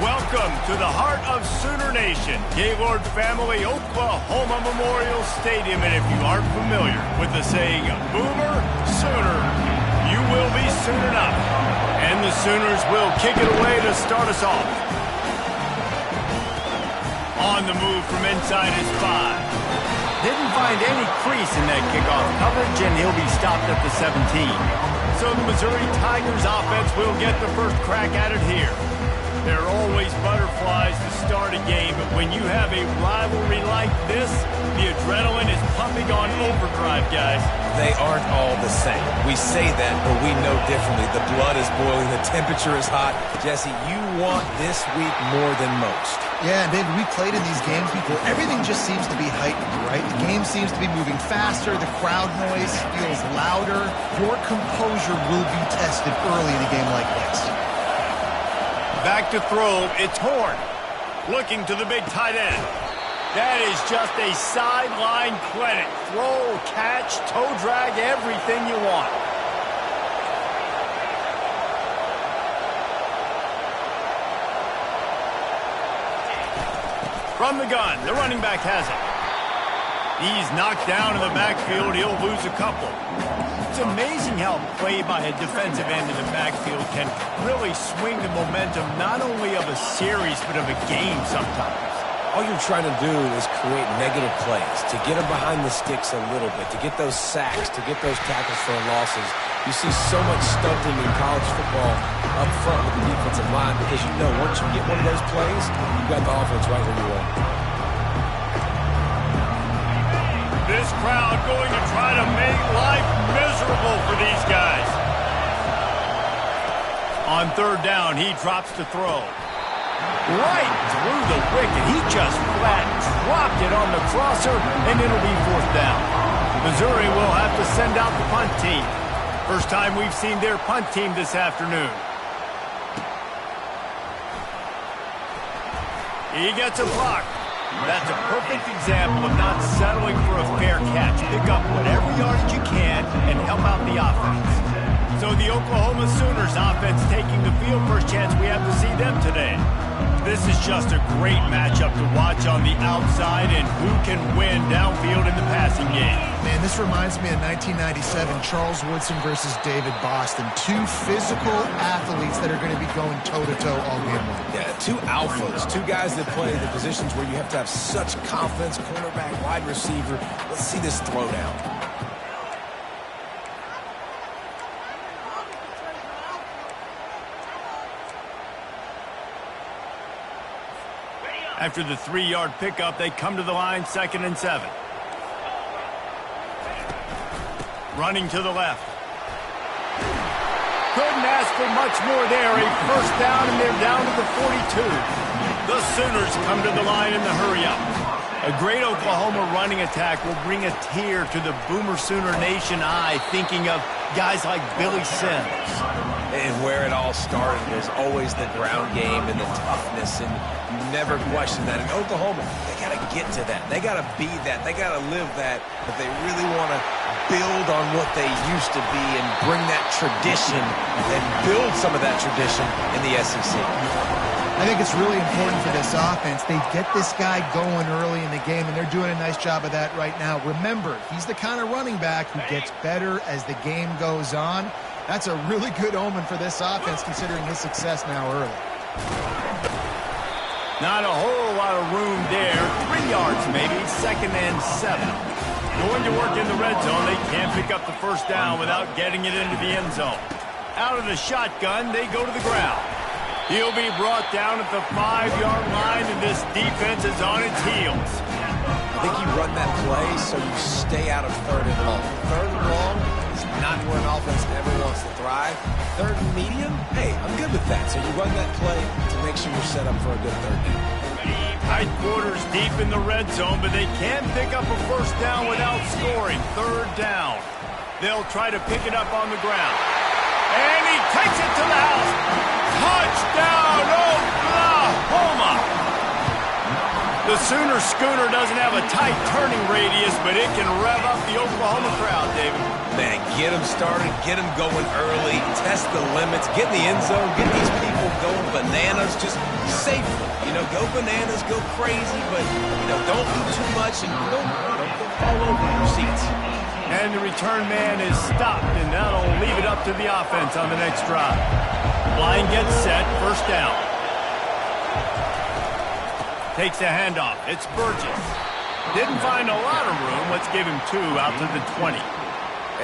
Welcome to the heart of Sooner Nation, Gaylord Family Oklahoma Memorial Stadium. And if you aren't familiar with the saying, Boomer Sooner, you will be soon enough. And the Sooners will kick it away to start us off. On the move from inside his 5. Didn't find any crease in that kickoff coverage, and he'll be stopped at the 17. So the Missouri Tigers offense will get the first crack at it here. There are always butterflies to start a game, but when you have a rivalry like this, the adrenaline is pumping on overdrive, guys. They aren't all the same. We say that, but we know differently. The blood is boiling. The temperature is hot. Jesse, you want this week more than most. Yeah, and David, we played in these games before. Everything just seems to be heightened, right? The game seems to be moving faster. The crowd noise feels louder. Your composure will be tested early in a game like this. Back to throw, it's Horn. Looking to the big tight end. That is just a sideline credit. Throw, catch, toe drag, everything you want. From the gun, the running back has it. He's knocked down in the backfield. He'll lose a couple. It's amazing how play by a defensive end in the backfield can really swing the momentum not only of a series but of a game sometimes. All you're trying to do is create negative plays, to get them behind the sticks a little bit, to get those sacks, to get those tackles for losses. You see so much stunting in college football up front with the defensive line because you know once you get one of those plays, you've got the offense right where you want. This crowd going to try to make life miserable for these guys. On third down, he drops to throw. Right through the wicket. He just flat dropped it on the crosser, and it'll be fourth down. Missouri will have to send out the punt team. First time we've seen their punt team this afternoon. He gets a block. That's a perfect example of not settling for a fair catch. Pick up whatever yardage you can and help out the offense. So the Oklahoma Sooners offense taking the field. First chance we have to see them today. This is just a great matchup to watch on the outside and who can win downfield in the passing game. Man, this reminds me of 1997, Charles Woodson versus David Boston. Two physical athletes that are going to be going toe-to-toe all game long. Yeah, two alphas, two guys that play the positions where you have to have such confidence, cornerback, wide receiver. Let's see this throwdown. After the 3-yard pickup, they come to the line, 2nd and 7. Running to the left. Couldn't ask for much more there. A first down, and they're down to the 42. The Sooners come to the line in the hurry-up. A great Oklahoma running attack will bring a tear to the Boomer Sooner Nation eye, thinking of guys like Billy Sims. And where it all started was always the ground game and the toughness, and you never question that. In Oklahoma, they got to get to that. They got to be that. They got to live that. But they really want to build on what they used to be and bring that tradition and build some of that tradition in the SEC. I think it's really important for this offense. They get this guy going early in the game, and they're doing a nice job of that right now. Remember, he's the kind of running back who gets better as the game goes on. That's a really good omen for this offense, considering his success now early. Not a whole lot of room there. 3 yards maybe, 2nd and 7. Going to work in the red zone. They can't pick up the first down without getting it into the end zone. Out of the shotgun, they go to the ground. He'll be brought down at the 5-yard line, and this defense is on its heels. I think you run that play so you stay out of 3rd and long. 3rd and long is not where an offense ever wants to thrive. 3rd and medium, hey, I'm good with that. So you run that play to make sure you're set up for a good 3rd down. Tight quarters deep in the red zone, but they can't pick up a first down without scoring. 3rd down. They'll try to pick it up on the ground. And he takes it to the house. Touchdown, Oklahoma! The Sooner Schooner doesn't have a tight turning radius, but it can rev up the Oklahoma crowd, David. Man, get them started, get them going early, test the limits, get in the end zone, get these people going bananas, just safely. You know, go bananas, go crazy, but, you know, don't do too much and don't go fall over your seats. And the return man is stopped, and that'll leave it up to the offense on the next drive. Line gets set, first down. Takes a handoff. It's Burgess. Didn't find a lot of room. Let's give him 2 out to the 20.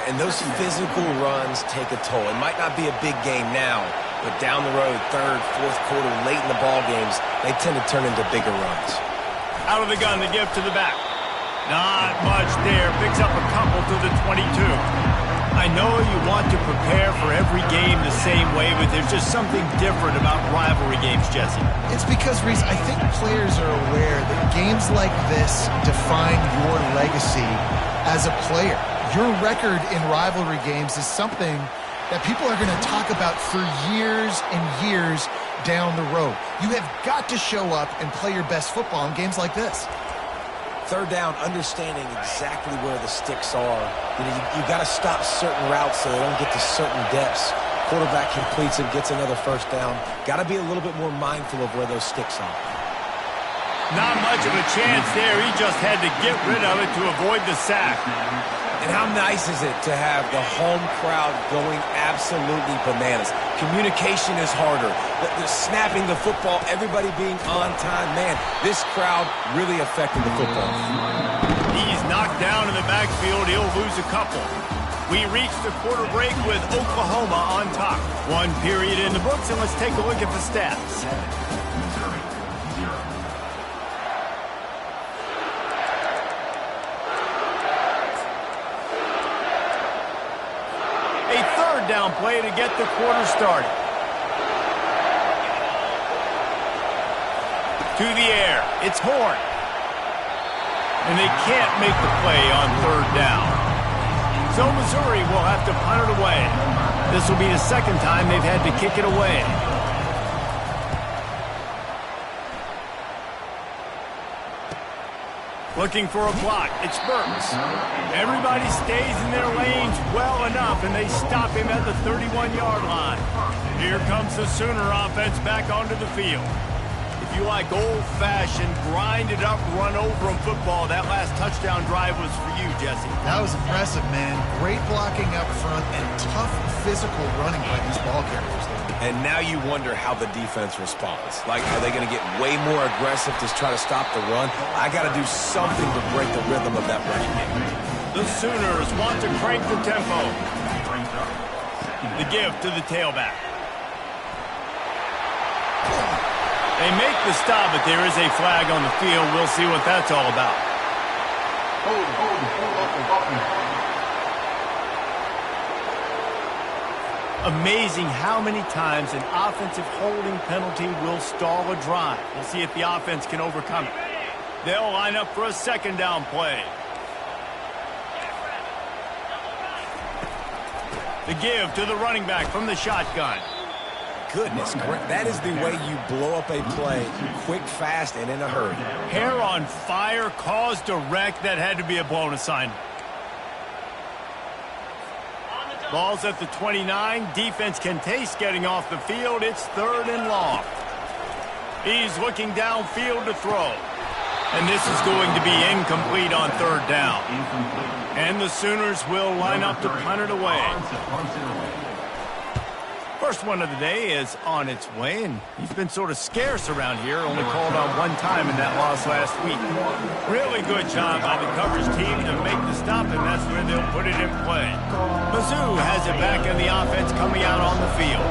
And those physical runs take a toll. It might not be a big game now, but down the road, third, fourth quarter, late in the ball games, they tend to turn into bigger runs. Out of the gun, the give to the back. Not much there. Picks up a couple to the 22. I know you want to prepare for every game the same way, but there's just something different about rivalry games, Jesse. It's because, Reese, I think players are aware that games like this define your legacy as a player. Your record in rivalry games is something that people are going to talk about for years and years down the road. You have got to show up and play your best football in games like this. Third down, understanding exactly where the sticks are. You know, you got to stop certain routes so they don't get to certain depths. Quarterback completes it, gets another first down. Got to be a little bit more mindful of where those sticks are. Not much of a chance there. He just had to get rid of it to avoid the sack. And how nice is it to have the home crowd going absolutely bananas? Communication is harder. The snapping the football, everybody being on time. Man, this crowd really affected the football. He's knocked down in the backfield. He'll lose a couple. We reach the quarter break with Oklahoma on top. 1 period in the books, and let's take a look at the stats. Down play to get the quarter started. To the air. It's Horn. And they can't make the play on third down. So Missouri will have to punt it away. This will be the second time they've had to kick it away. Looking for a block. It's Burks. Everybody stays in their lanes well enough, and they stop him at the 31-yard line. Here comes the Sooner offense back onto the field. If you like old-fashioned, grinded-up, run-over-'em football, that last touchdown drive was for you, Jesse. That was impressive, man. Great blocking up front and tough physical running by these ball carriers. And now you wonder how the defense responds. Like, are they going to get way more aggressive to try to stop the run? I got to do something to break the rhythm of that running game. The Sooners want to crank the tempo. The give to the tailback. They make the stop, but there is a flag on the field. We'll see what that's all about. Amazing how many times an offensive holding penalty will stall a drive. We'll see if the offense can overcome it. They'll line up for a second down play. The give to the running back from the shotgun. Goodness, that is the way you blow up a play, quick, fast, and in a hurry. Hair on fire, caused a wreck. That had to be a blown assignment. Ball's at the 29. Defense can taste getting off the field. It's third and long. He's looking downfield to throw. And this is going to be incomplete on third down. And the Sooners will line up to punt it away. First one of the day is on its way, and he's been sort of scarce around here, only called on one time in that loss last week. Really good job by the coverage team to make the stop, and that's where they'll put it in play. Mizzou has it back in the offense coming out on the field.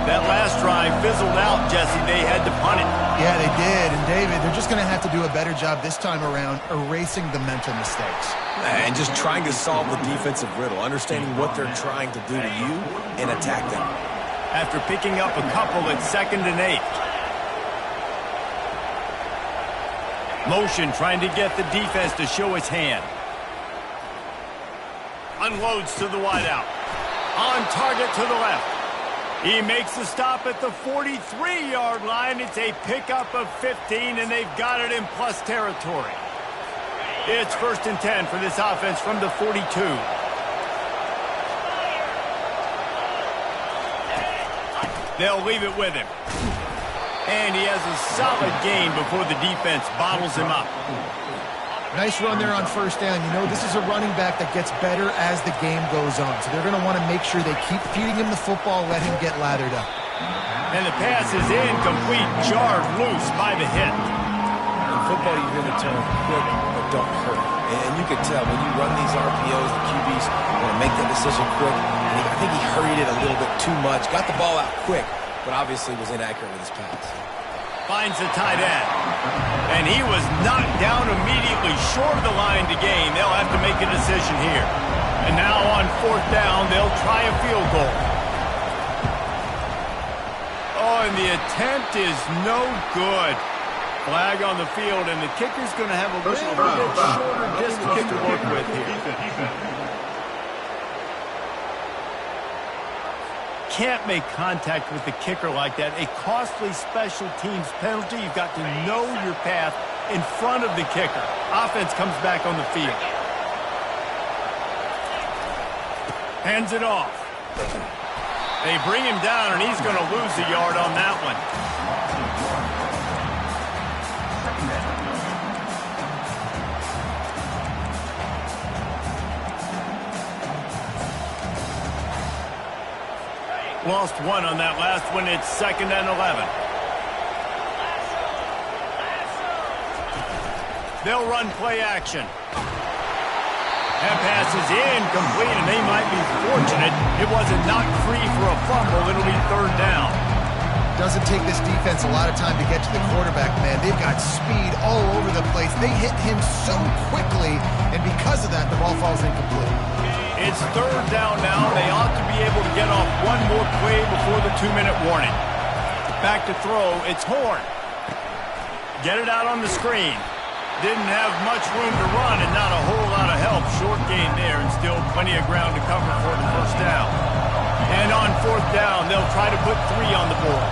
That last drive fizzled out, Jesse. They had to punt it. Yeah, they did. And, David, they're just going to have to do a better job this time around erasing the mental mistakes. And just trying to solve the defensive riddle, understanding what they're trying to do to you and attack them. After picking up a couple at 2nd and 8. Motion trying to get the defense to show its hand. Unloads to the wideout. On target to the left. He makes the stop at the 43-yard line. It's a pickup of 15, and they've got it in plus territory. It's 1st and 10 for this offense from the 42. They'll leave it with him. And he has a solid gain before the defense bottles him up. Nice run there on 1st down. You know, this is a running back that gets better as the game goes on. So they're going to want to make sure they keep feeding him the football, let him get lathered up. And the pass is incomplete, jarred loose by the hit. In football, you hear the term quick but don't hurt. And you can tell when you run these RPOs, the QBs want to make that decision quick. And I think he hurried it a little bit too much. Got the ball out quick, but obviously was inaccurate with his pass. Finds the tight end. And he was knocked down immediately short of the line to gain. They'll have to make a decision here. And now on 4th down, they'll try a field goal. Oh, and the attempt is no good. Flag on the field, and the kicker's going to have a little bit shorter distance to work with here. Can't make contact with the kicker like that. A costly special teams penalty. You've got to know your path in front of the kicker. Offense comes back on the field. Hands it off. They bring him down, and he's going to lose a yard on that one. Lost one on that last one. It's 2nd and 11. They'll run play action. That pass is incomplete, and they might be fortunate it wasn't knocked free for a fumble. It'll be 3rd down. Doesn't take this defense a lot of time to get to the quarterback, man. They've got speed all over the place. They hit him so quickly, and because of that, the ball falls incomplete. It's 3rd down now. They ought to be able to get off one more play before the 2-minute warning. Back to throw. It's Horn. Get it out on the screen. Didn't have much room to run and not a whole lot of help. Short gain there and still plenty of ground to cover for the 1st down. And on 4th down, they'll try to put 3 on the board.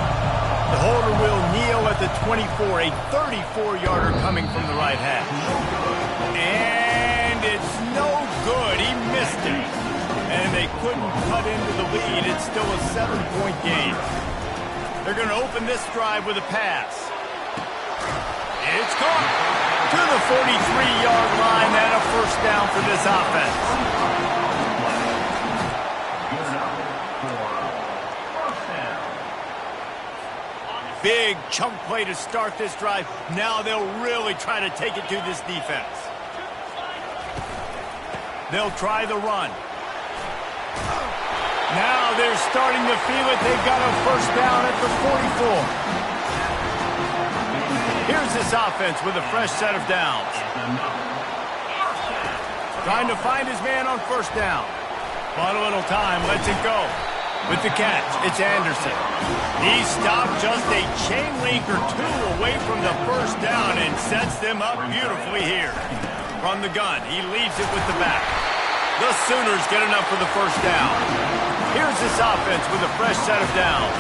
The holder will kneel at the 24, a 34-yarder coming from the right half. And it's no good. He missed it. And they couldn't cut into the lead. It's still a 7-point game. They're going to open this drive with a pass. It's caught to the 43-yard line and a 1st down for this offense. Big chunk play to start this drive. Now they'll really try to take it to this defense. They'll try the run. Now they're starting to feel it. They've got a 1st down at the 44. Here's this offense with a fresh set of downs. Trying to find his man on 1st down. Bought a little time, lets it go. With the catch, it's Anderson. He stopped just a chain link or 2 away from the 1st down and sets them up beautifully here. From the gun, he leaves it with the back. The Sooners get enough for the 1st down. Here's this offense with a fresh set of downs.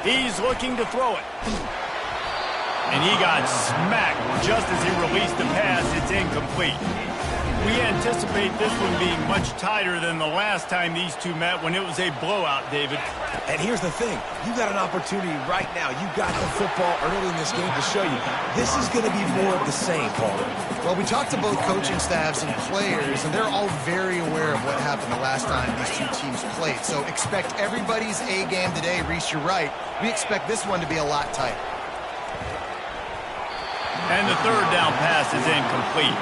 He's looking to throw it. And he got smacked just as he released the pass. It's incomplete. We anticipate this one being much tighter than the last time these two met when it was a blowout, David. And here's the thing. You got an opportunity right now. You got the football early in this game to show you. This is going to be more of the same, Paul. Well, we talked to both coaching staffs and players, and they're all very aware of what happened the last time these two teams played. So expect everybody's A game today. Reese, you're right. We expect this one to be a lot tighter. And the 3rd down pass is incomplete.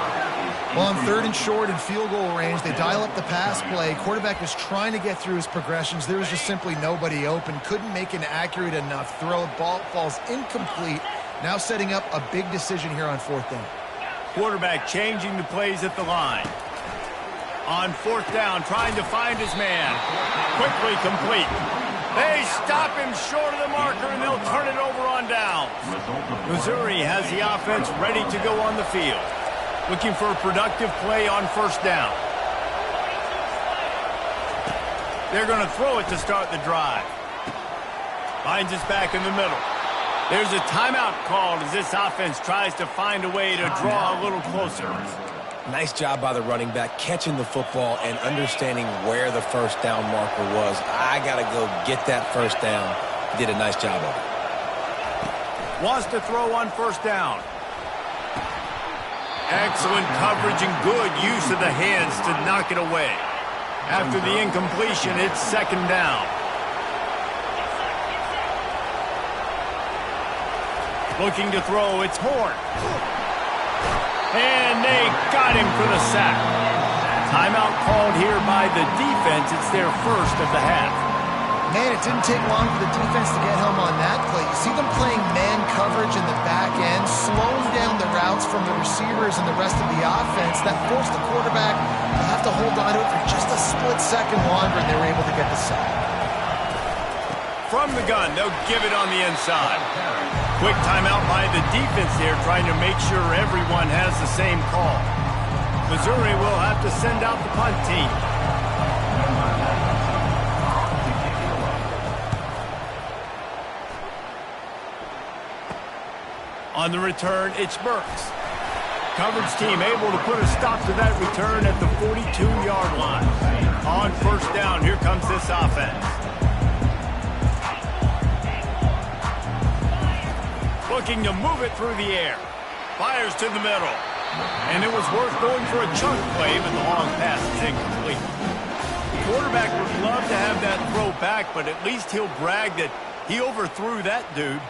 Well, on 3rd and short and field goal range, they dial up the pass play. Quarterback was trying to get through his progressions. There was just simply nobody open. Couldn't make an accurate enough throw. Ball falls incomplete. Now setting up a big decision here on 4th down. Quarterback changing the plays at the line. On 4th down, trying to find his man. Quickly complete. They stop him short of the marker, and they'll turn it over on downs. Missouri has the offense ready to go on the field. Looking for a productive play on 1st down. They're going to throw it to start the drive. Finds us back in the middle. There's a timeout called as this offense tries to find a way to draw a little closer. Nice job by the running back, catching the football and understanding where the first down marker was. I got to go get that first down. He did a nice job of it. Wants to throw on first down. Excellent coverage and good use of the hands to knock it away. After the incompletion, it's second down. Looking to throw, it's Horn. And they got him for the sack. Timeout called here by the defense. It's their first of the half. Man, it didn't take long for the defense to get home on that play. You see them playing man coverage in the back end, slowing down the routes from the receivers and the rest of the offense. That forced the quarterback to have to hold on to it for just a split second longer, and they were able to get the sack. From the gun, they'll give it on the inside. Quick timeout by the defense here, trying to make sure everyone has the same call. Missouri will have to send out the punt team. On the return, it's Burks. Coverage team able to put a stop to that return at the 42-yard line. On first down, here comes this offense. Looking to move it through the air. Fires to the middle. And it was worth going for a chunk play, but the long pass is incomplete. The quarterback would love to have that throw back, but at least he'll brag that he overthrew that dude.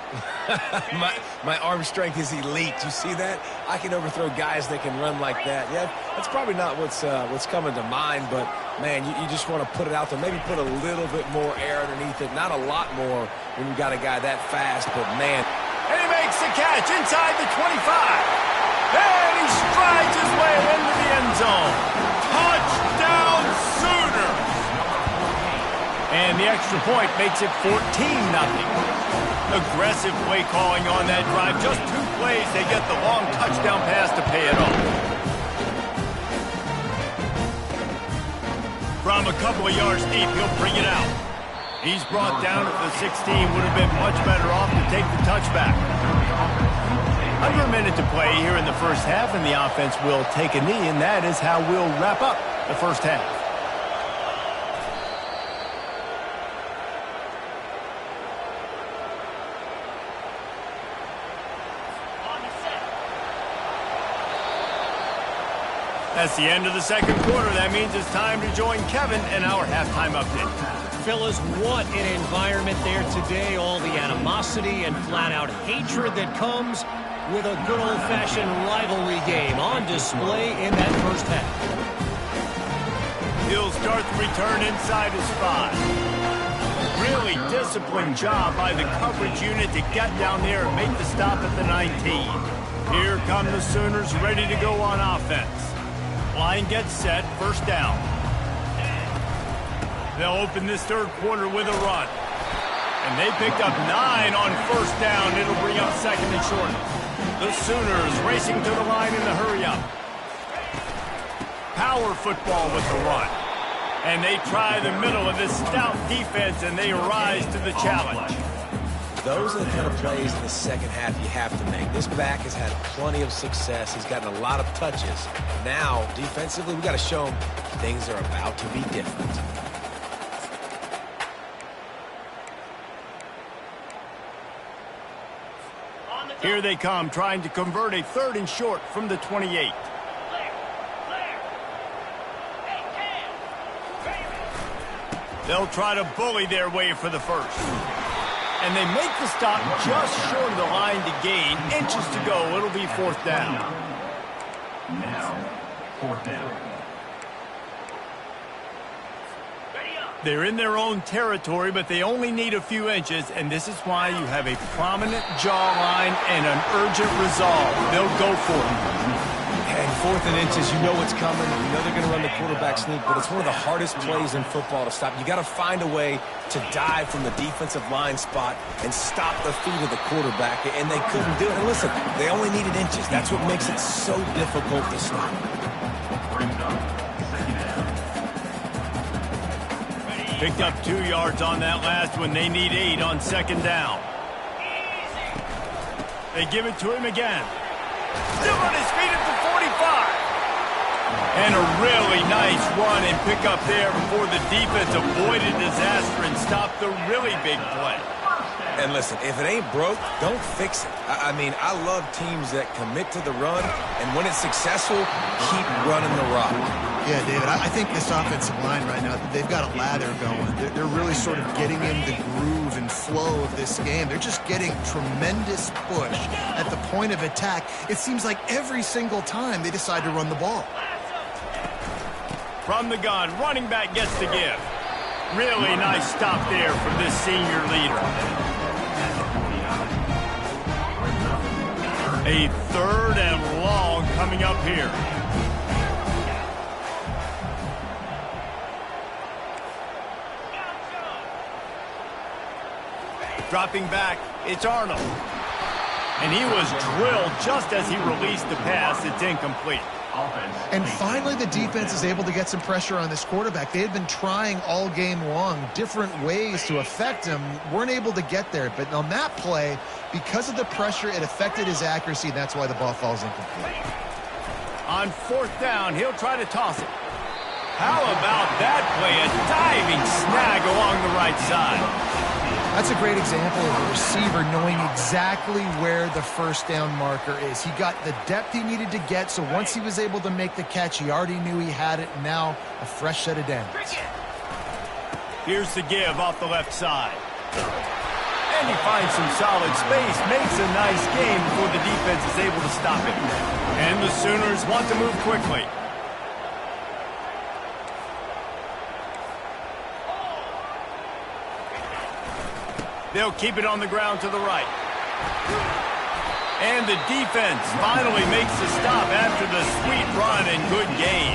my arm strength is elite. You see that? I can overthrow guys that can run like that. Yeah, that's probably not what's coming to mind, but, man, you just want to put it out there. Maybe put a little bit more air underneath it. Not a lot more when you got a guy that fast, but, man. And he makes the catch inside the 25. And he strides his way into the end zone. Touchdown Sooners! And the extra point makes it 14-0. Aggressive play calling on that drive. Just 2 plays, they get the long touchdown pass to pay it off. From a couple of yards deep, he'll bring it out. He's brought down at the 16. Would have been much better off to take the touchback. Under a minute to play here in the first half, and the offense will take a knee, and that is how we'll wrap up the first half. That's the end of the second quarter. That means it's time to join Kevin in our halftime update. Fellas, what an environment there today. All the animosity and flat-out hatred that comes with a good old-fashioned rivalry game on display in that first half. He'll start the return inside his 5. Really disciplined job by the coverage unit to get down there and make the stop at the 19. Here come the Sooners ready to go on offense. Line gets set, first down. They'll open this third quarter with a run. And they picked up 9 on first down. It'll bring up second and short. The Sooners racing to the line in the hurry-up. Power football with the run. And they try the middle of this stout defense, and they rise to the challenge. Those are the kind of plays in the second half you have to make. This back has had plenty of success. He's gotten a lot of touches. Now, defensively, we got to show him things are about to be different. Here they come, trying to convert a third and short from the 28. They'll try to bully their way for the first. And they make the stop just short of the line to gain. Inches to go. It'll be fourth down. Now, fourth down. They're in their own territory, but they only need a few inches, and this is why you have a prominent jawline and an urgent resolve. They'll go for it. And 4th and inches, you know what's coming. You know they're going to run the quarterback sneak, but it's one of the hardest plays in football to stop. You got to find a way to dive from the defensive line spot and stop the feet of the quarterback, and they couldn't do it. And listen, they only needed inches. That's what makes it so difficult to stop. Picked up 2 yards on that last one. They need 8 on second down. They give it to him again. Still on his feet at the 45. And a really nice run and pick up there before the defense avoided disaster and stopped the really big play. And listen, if it ain't broke, don't fix it. I mean, I love teams that commit to the run, and when it's successful, keep running the rock. Yeah, David, I think this offensive line right now, they've got a lather going. They're really sort of getting in the groove and flow of this game. They're just getting tremendous push at the point of attack. It seems like every single time they decide to run the ball. From the gun, running back gets the give. Really nice stop there from this senior leader. A 3rd and long coming up here. Dropping back, it's Arnold. And he was drilled just as he released the pass. It's incomplete. And finally, the defense is able to get some pressure on this quarterback. They had been trying all game long different ways to affect him, weren't able to get there. But on that play, because of the pressure, it affected his accuracy, and that's why the ball falls incomplete. On 4th down, he'll try to toss it. How about that play? A diving snag along the right side. That's a great example of a receiver knowing exactly where the first down marker is. He got the depth he needed to get, so once he was able to make the catch, he already knew he had it, and now a fresh set of downs. Here's the give off the left side. And he finds some solid space, makes a nice game before the defense is able to stop it. And the Sooners want to move quickly. They'll keep it on the ground to the right. And the defense finally makes the stop after the sweet run and good gain.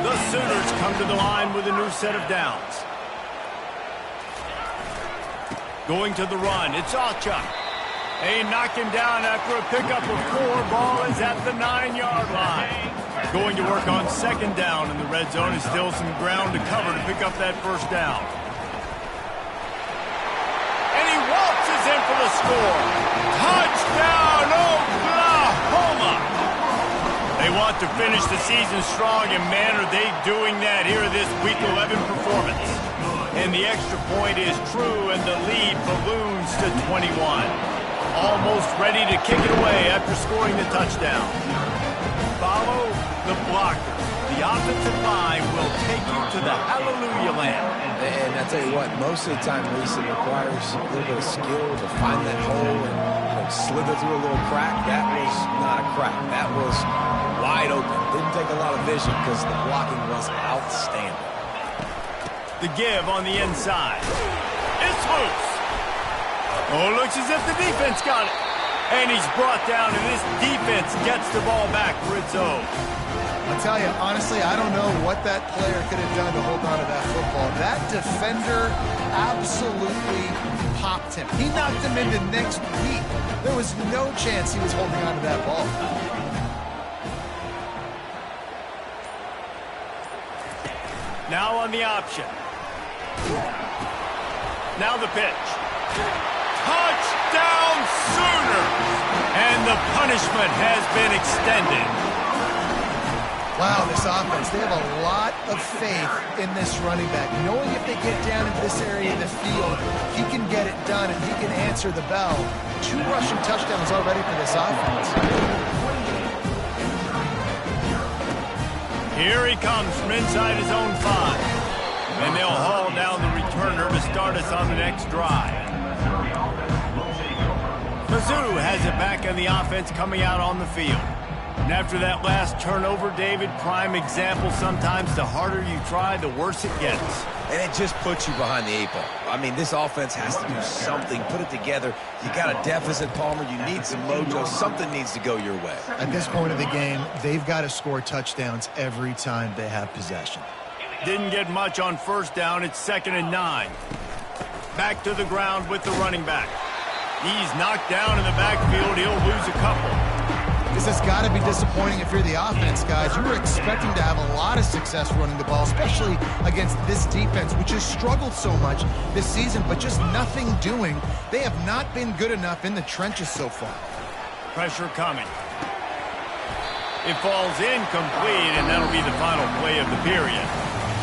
The Sooners come to the line with a new set of downs. Going to the run, it's Achuk. They knock him down after a pickup of 4. Ball is at the 9-yard line. Going to work on second down, and the red zone is still some ground to cover to pick up that first down. In for the score. Touchdown, Oklahoma! They want to finish the season strong, and man, are they doing that here in this Week 11 performance. And the extra point is true, and the lead balloons to 21. Almost ready to kick it away after scoring the touchdown. Follow the blocker. The offensive line will take you to the hallelujah land. And I tell you what, most of the time, Lisa, it requires a little bit of skill to find that hole and slither through a little crack. That was not a crack. That was wide open. Didn't take a lot of vision because the blocking was outstanding. The give on the inside. It's loose. Oh, looks as if the defense got it. And he's brought down, and this defense gets the ball back for its own. I'll tell you, honestly, I don't know what that player could have done to hold on to that football. That defender absolutely popped him. He knocked him into next week. There was no chance he was holding on to that ball. Now on the option. Now the pitch. Touchdown Sooners! And the punishment has been extended. Wow, this offense, they have a lot of faith in this running back. Knowing if they get down into this area of the field, he can get it done and he can answer the bell. 2 rushing touchdowns already for this offense. Here he comes from inside his own 5. And they'll haul down the returner to start us on the next drive. Mizzou has it back on the offense coming out on the field. And after that last turnover, David, prime example, sometimes the harder you try, the worse it gets. And it just puts you behind the 8 ball. I mean, this offense has to do something, put it together. You got a deficit, Palmer. You need some mojo. Something needs to go your way. At this point of the game, they've got to score touchdowns every time they have possession. Didn't get much on first down. It's 2nd and 9. Back to the ground with the running back. He's knocked down in the backfield. He'll lose a couple. This This has got to be disappointing if you're the offense, guys. You were expecting to have a lot of success running the ball, especially against this defense, which has struggled so much this season, but just nothing doing. They have not been good enough in the trenches so far. Pressure coming. It falls incomplete, and that'll be the final play of the period.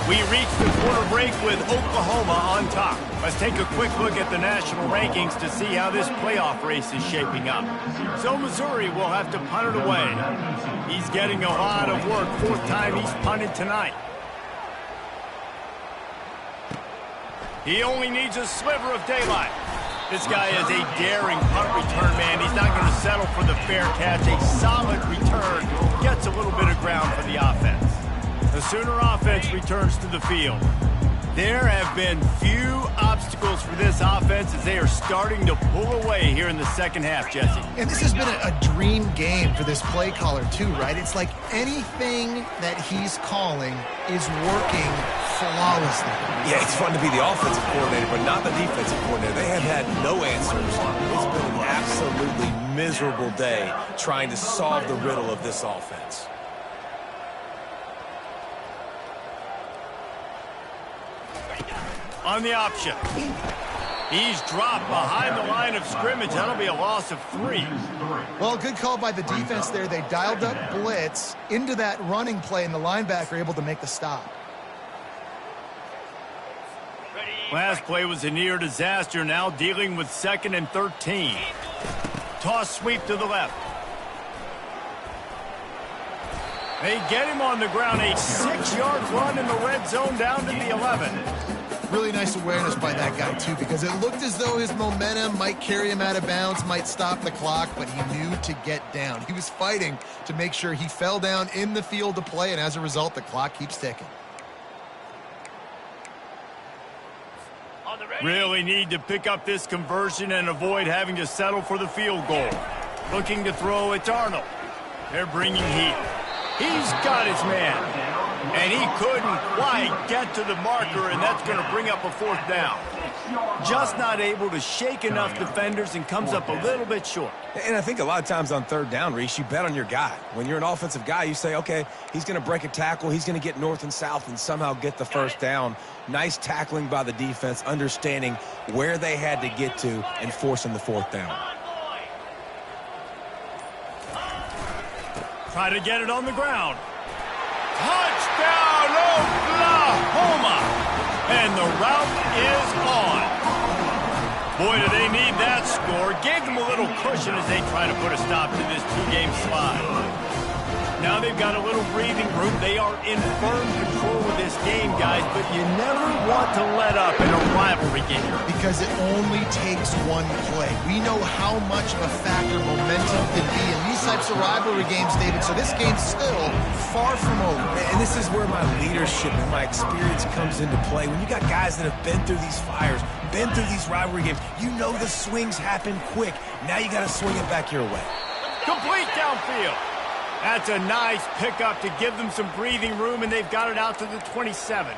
We reach the quarter break with Oklahoma on top. Let's take a quick look at the national rankings to see how this playoff race is shaping up. So Missouri will have to punt it away. He's getting a lot of work. Fourth time he's punted tonight. He only needs a sliver of daylight. This guy is a daring punt return man. He's not going to settle for the fair catch. A solid return gets a little bit of ground for the offense. The Sooner offense returns to the field. There have been few obstacles for this offense as they are starting to pull away here in the second half, Jesse. And this has been a dream game for this play caller too, right? It's like anything that he's calling is working flawlessly. Yeah, it's fun to be the offensive coordinator, but not the defensive coordinator. They have had no answers. It's been an absolutely miserable day trying to solve the riddle of this offense. On the option. He's dropped behind the line of scrimmage. That'll be a loss of 3. Well, good call by the defense there. They dialed up blitz into that running play, and the linebacker able to make the stop. Last play was a near disaster, now dealing with 2nd and 13. Toss sweep to the left. They get him on the ground, a 6-yard run in the red zone down to the 11. Really nice awareness by that guy, too, because it looked as though his momentum might carry him out of bounds, might stop the clock, but he knew to get down. He was fighting to make sure he fell down in the field to play, and as a result, the clock keeps ticking. Really need to pick up this conversion and avoid having to settle for the field goal. Looking to throw, it's Arnold. They're bringing heat. He's got his man. And he couldn't quite get to the marker, and that's going to bring up a 4th down. Just not able to shake enough defenders and comes up a little bit short. And I think a lot of times on 3rd down, Reese, you bet on your guy. When you're an offensive guy, you say, okay, he's going to break a tackle, he's going to get north and south and somehow get the 1st down. Nice tackling by the defense, understanding where they had to get to and forcing the 4th down. Try to get it on the ground. Touchdown, Oklahoma! And the route is on. Boy, do they need that score. Gave them a little cushion as they try to put a stop to this 2-game slide. Now they've got a little breathing room. They are in firm control of this game, guys, but you never want to let up in a rivalry game. Because it only takes one play. We know how much of a factor momentum can be in these types of rivalry games, David, so this game's still far from over. And this is where my leadership and my experience comes into play. When you got guys that have been through these fires, been through these rivalry games, you know the swings happen quick. Now you got to swing it back your way. Complete downfield. That's a nice pickup to give them some breathing room, and they've got it out to the 27.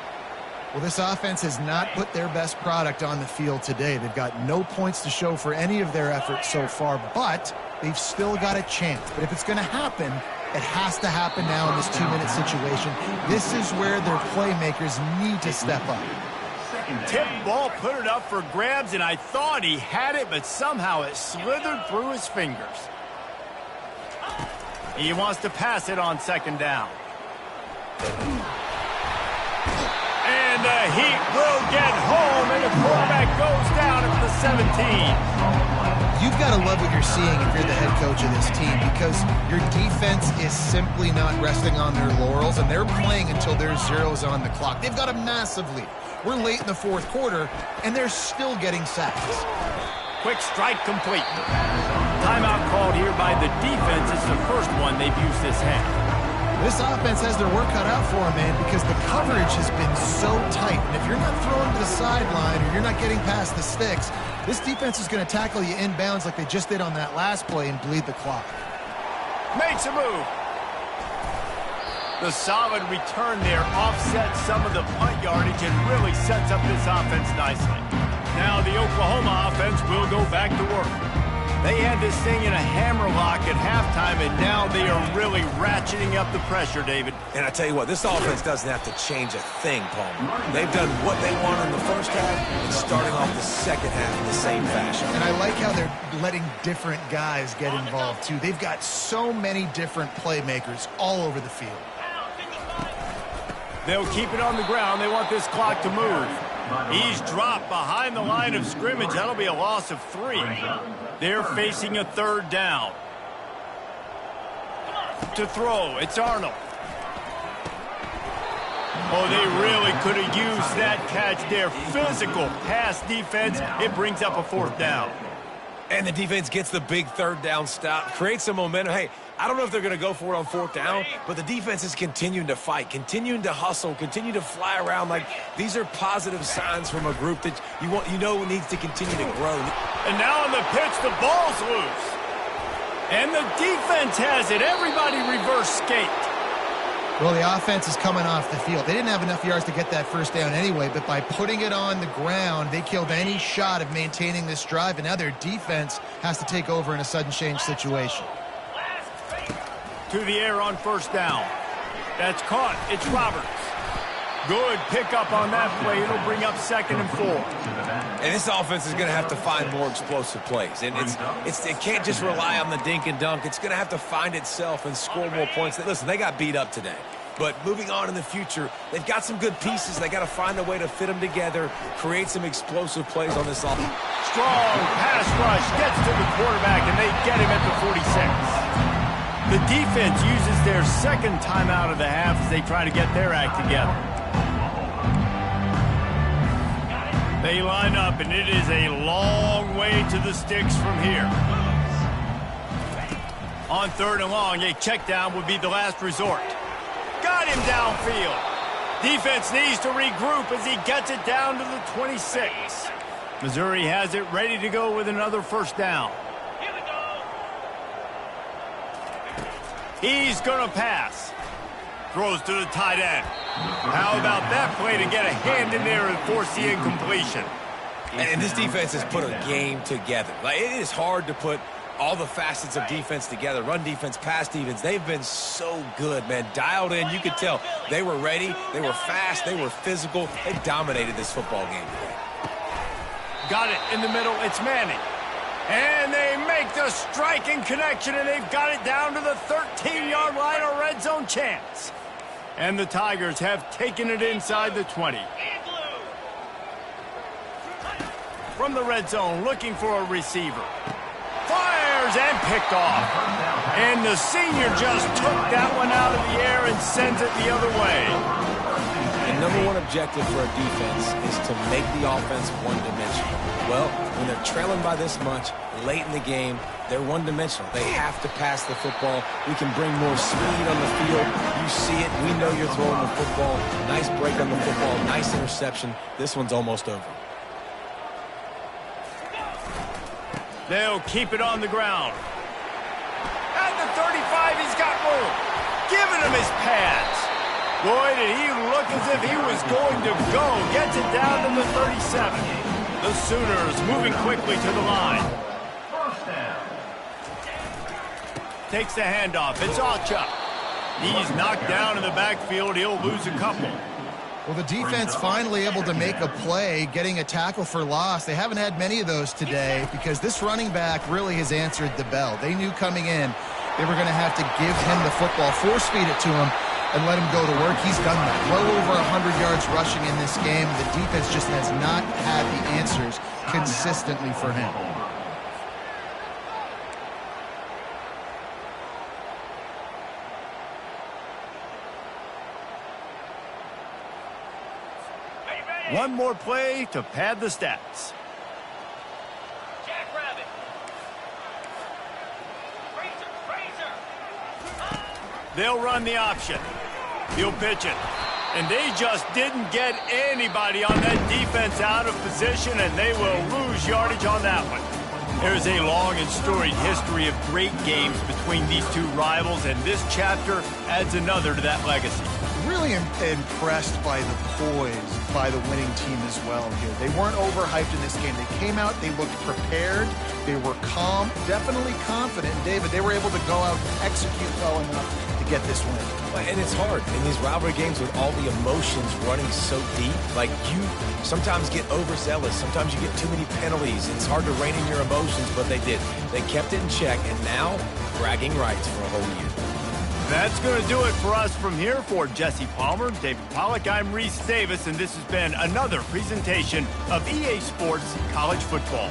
Well, this offense has not put their best product on the field today. They've got no points to show for any of their efforts so far, but they've still got a chance. But if it's going to happen, it has to happen now in this 2-minute situation. This is where their playmakers need to step up. Tip ball, put it up for grabs, and I thought he had it, but somehow it slithered through his fingers. He wants to pass it on 2nd down. And the Heat will get home, and the quarterback goes down at the 17. You've got to love what you're seeing if you're the head coach of this team, because your defense is simply not resting on their laurels, and they're playing until there's zeros on the clock. They've got a massive lead. We're late in the 4th quarter, and they're still getting sacks. Quick strike complete. Timeout called here by the defense. It's the first one they've used this half. This offense has their work cut out for them, man, because the coverage has been so tight. And if you're not throwing to the sideline or you're not getting past the sticks, this defense is going to tackle you inbounds like they just did on that last play and bleed the clock. Makes a move. The solid return there offsets some of the punt yardage and really sets up this offense nicely. Now the Oklahoma offense will go back to work. They had this thing in a hammerlock at halftime, and now they are really ratcheting up the pressure, David. And I tell you what, this offense doesn't have to change a thing, Paul. They've done what they want in the first half and starting off the second half in the same fashion. And I like how they're letting different guys get involved, too. They've got so many different playmakers all over the field. They'll keep it on the ground. They want this clock to move. He's dropped behind the line of scrimmage. That'll be a loss of 3. They're facing a 3rd down. To throw, it's Arnold. Oh, they really could have used that catch there. Physical pass defense. It brings up a 4th down. And the defense gets the big 3rd down stop, creates some momentum. Hey, I don't know if they're going to go for it on 4th down, but the defense is continuing to fight, continuing to hustle, continue to fly around. Like, these are positive signs from a group that you know needs to continue to grow. And now on the pitch, the ball's loose. And the defense has it. Everybody reverse skate. Well, the offense is coming off the field. They didn't have enough yards to get that 1st down anyway, but by putting it on the ground, they killed any shot of maintaining this drive, and now their defense has to take over in a sudden change situation. To the air on 1st down. That's caught. It's Roberts. Good pickup on that play. It'll bring up 2nd and 4. And this offense is going to have to find more explosive plays. And it can't just rely on the dink and dunk. It's going to have to find itself and score more points. Listen, they got beat up today. But moving on in the future, they've got some good pieces. They got to find a way to fit them together, create some explosive plays on this offense. Strong pass rush gets to the quarterback, and they get him at the 46. The defense uses their 2nd timeout of the half as they try to get their act together. They line up, and it is a long way to the sticks from here. On 3rd and long, a check down would be the last resort. Got him downfield. Defense needs to regroup as he gets it down to the 26. Missouri has it ready to go with another 1st down. He's going to pass. Throws to the tight end. How about that play to get a hand in there and force the incompletion? And this defense has put a game together. Like, it is hard to put all the facets of defense together. Run defense, pass defense. They've been so good, man. Dialed in. You could tell they were ready. They were fast. They were physical. They dominated this football game today. Got it in the middle. It's Manning. And they make the striking connection, and they've got it down to the 13-yard line, a red zone chance. And the Tigers have taken it inside the 20. From the red zone, looking for a receiver. Fires and picked off. And the senior just took that one out of the air and sends it the other way. The number one objective for a defense is to make the offense one-dimensional. Well, when they're trailing by this much, late in the game, they're one-dimensional. They have to pass the football. We can bring more speed on the field. You see it. We know you're throwing the football. Nice break on the football. Nice interception. This one's almost over. They'll keep it on the ground. At the 35, he's got room. Giving him his pads. Boy, did he look as if he was going to go. Gets it down to the 37. The Sooners moving quickly to the line. Takes the handoff. It's Alchuk. He's knocked down in the backfield. He'll lose a couple. Well, the defense finally able to make a play, getting a tackle for loss. They haven't had many of those today because this running back really has answered the bell. They knew coming in they were going to have to give him the football, force feed it to him, and let him go to work. He's done that. Well over 100 yards rushing in this game. The defense just has not had the answers consistently for him. One more play to pad the stats. Jackrabbit. They'll run the option. He'll pitch it. And they just didn't get anybody on that defense out of position, and they will lose yardage on that one. There's a long and storied history of great games between these two rivals, and this chapter adds another to that legacy. Really impressed by the poise by the winning team as well here. They weren't overhyped in this game. They came out, they looked prepared, they were calm, definitely confident. And David, they were able to go out and execute well enough to get this win. And it's hard in these rivalry games with all the emotions running so deep. Like, you sometimes get overzealous. Sometimes you get too many penalties. It's hard to rein in your emotions, but they did. They kept it in check, and now bragging rights for a whole year. That's going to do it for us from here. For Jesse Palmer, David Pollack, I'm Reese Davis, and this has been another presentation of EA Sports College Football.